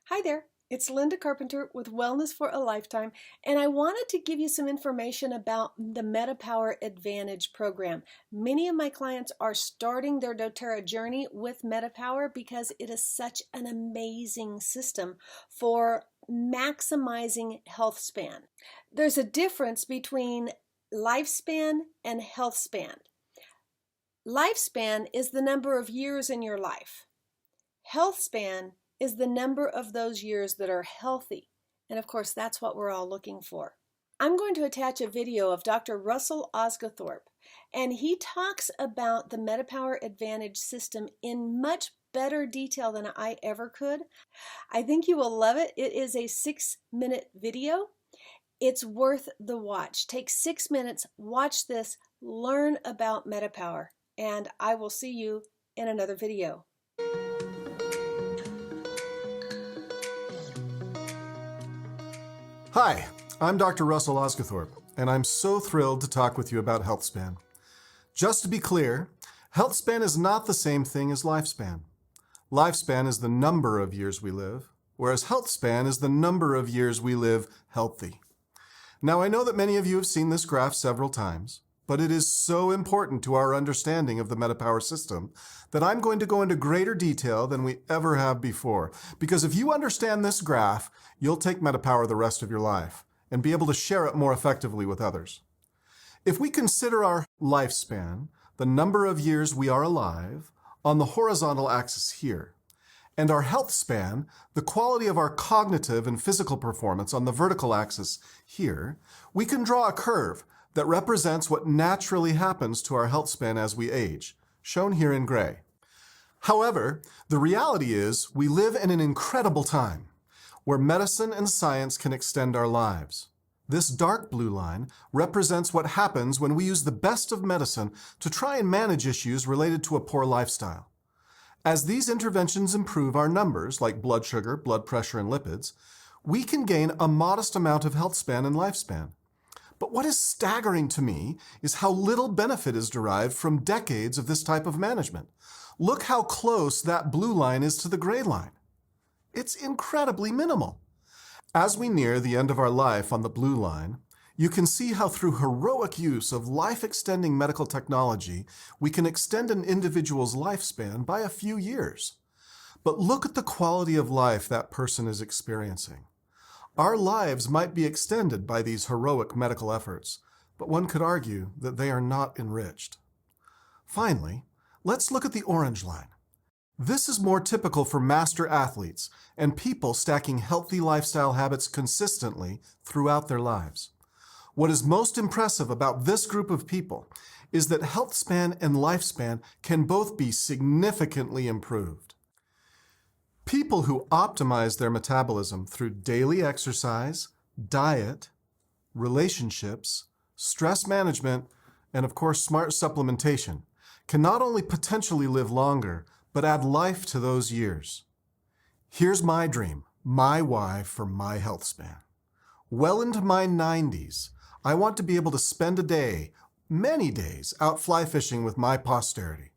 Hi there, it's Linda Carpenter with Wellness for a Lifetime, and I wanted to give you some information about the MetaPWR Advantage program. Many of my clients are starting their dōTERRA journey with MetaPWR because it is such an amazing system for maximizing health span. There's a difference between lifespan and health span. Lifespan is the number of years in your life. Health span is the number of those years that are healthy. And of course, that's what we're all looking for. I'm going to attach a video of Dr. Russel Osguthorpe, and he talks about the MetaPWR Advantage system in much better detail than I ever could. I think you will love it. It is a 6-minute video. It's worth the watch. Take 6 minutes, watch this, learn about MetaPWR, and I will see you in another video. Hi, I'm Dr. Russel Osguthorpe, and I'm so thrilled to talk with you about health span. Just to be clear, health span is not the same thing as lifespan. Lifespan is the number of years we live, whereas health span is the number of years we live healthy. Now, I know that many of you have seen this graph several times, but it is so important to our understanding of the MetaPWR system that I'm going to go into greater detail than we ever have before. Because if you understand this graph, you'll take MetaPWR the rest of your life and be able to share it more effectively with others. If we consider our lifespan, the number of years we are alive, on the horizontal axis here, and our health span, the quality of our cognitive and physical performance on the vertical axis here, we can draw a curve that represents what naturally happens to our health span as we age, shown here in gray. However, the reality is we live in an incredible time where medicine and science can extend our lives. This dark blue line represents what happens when we use the best of medicine to try and manage issues related to a poor lifestyle. As these interventions improve our numbers, like blood sugar, blood pressure, and lipids, we can gain a modest amount of health span and lifespan. But what is staggering to me is how little benefit is derived from decades of this type of management. Look how close that blue line is to the gray line. It's incredibly minimal. As we near the end of our life on the blue line, you can see how through heroic use of life-extending medical technology, we can extend an individual's lifespan by a few years. But look at the quality of life that person is experiencing. Our lives might be extended by these heroic medical efforts, but one could argue that they are not enriched. Finally, let's look at the orange line. This is more typical for master athletes and people stacking healthy lifestyle habits consistently throughout their lives. What is most impressive about this group of people is that health span and lifespan can both be significantly improved. People who optimize their metabolism through daily exercise, diet, relationships, stress management, and of course smart supplementation can not only potentially live longer, but add life to those years. Here's my dream, my why for my health span. Well into my 90s, I want to be able to spend a day, many days, out fly fishing with my posterity.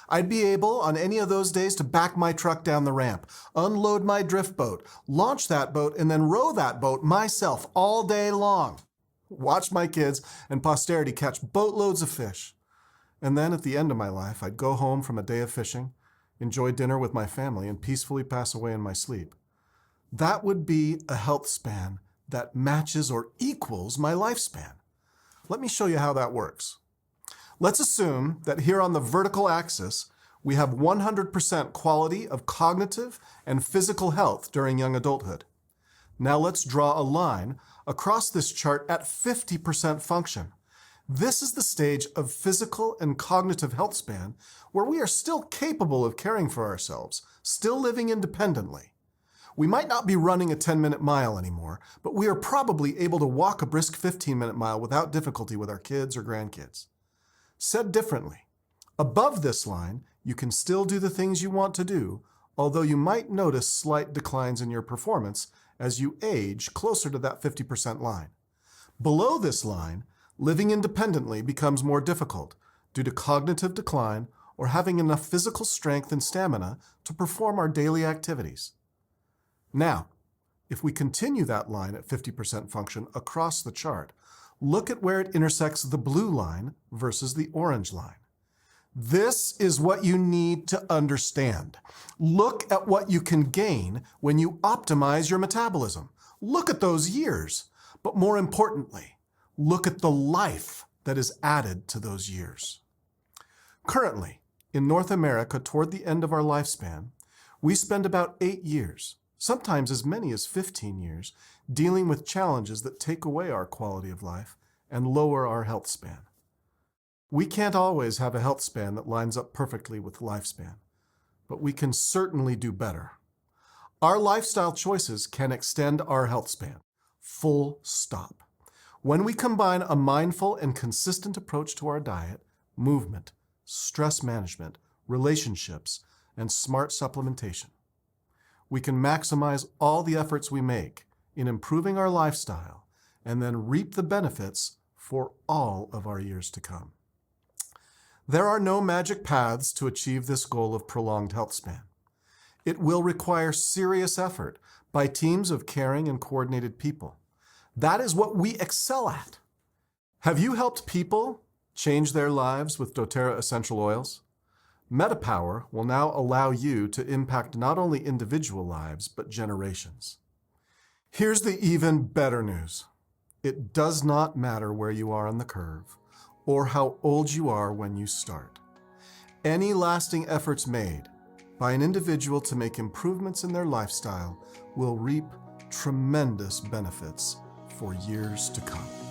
I'd be able, on any of those days, to back my truck down the ramp, unload my drift boat, launch that boat, and then row that boat myself all day long. Watch my kids and posterity catch boatloads of fish. And then at the end of my life, I'd go home from a day of fishing, enjoy dinner with my family, and peacefully pass away in my sleep. That would be a health span that matches or equals my lifespan. Let me show you how that works. Let's assume that here on the vertical axis, we have 100% quality of cognitive and physical health during young adulthood. Now let's draw a line across this chart at 50% function. This is the stage of physical and cognitive health span where we are still capable of caring for ourselves, still living independently. We might not be running a 10-minute mile anymore, but we are probably able to walk a brisk 15-minute mile without difficulty with our kids or grandkids. Said differently, above this line, you can still do the things you want to do, although you might notice slight declines in your performance as you age closer to that 50% line. Below this line, living independently becomes more difficult due to cognitive decline or having enough physical strength and stamina to perform our daily activities. Now, if we continue that line at 50% function across the chart, look at where it intersects the blue line versus the orange line. This is what you need to understand. Look at what you can gain when you optimize your metabolism. Look at those years. But more importantly, look at the life that is added to those years. Currently, in North America, toward the end of our lifespan, we spend about 8 years, sometimes as many as 15 years, dealing with challenges that take away our quality of life and lower our health span. We can't always have a health span that lines up perfectly with lifespan, but we can certainly do better. Our lifestyle choices can extend our health span. Full stop. When we combine a mindful and consistent approach to our diet, movement, stress management, relationships, and smart supplementation, we can maximize all the efforts we make in improving our lifestyle and then reap the benefits for all of our years to come. There are no magic paths to achieve this goal of prolonged health span. It will require serious effort by teams of caring and coordinated people. That is what we excel at. Have you helped people change their lives with dōTERRA essential oils? MetaPWR will now allow you to impact not only individual lives, but generations. Here's the even better news. It does not matter where you are on the curve or how old you are when you start. Any lasting efforts made by an individual to make improvements in their lifestyle will reap tremendous benefits for years to come.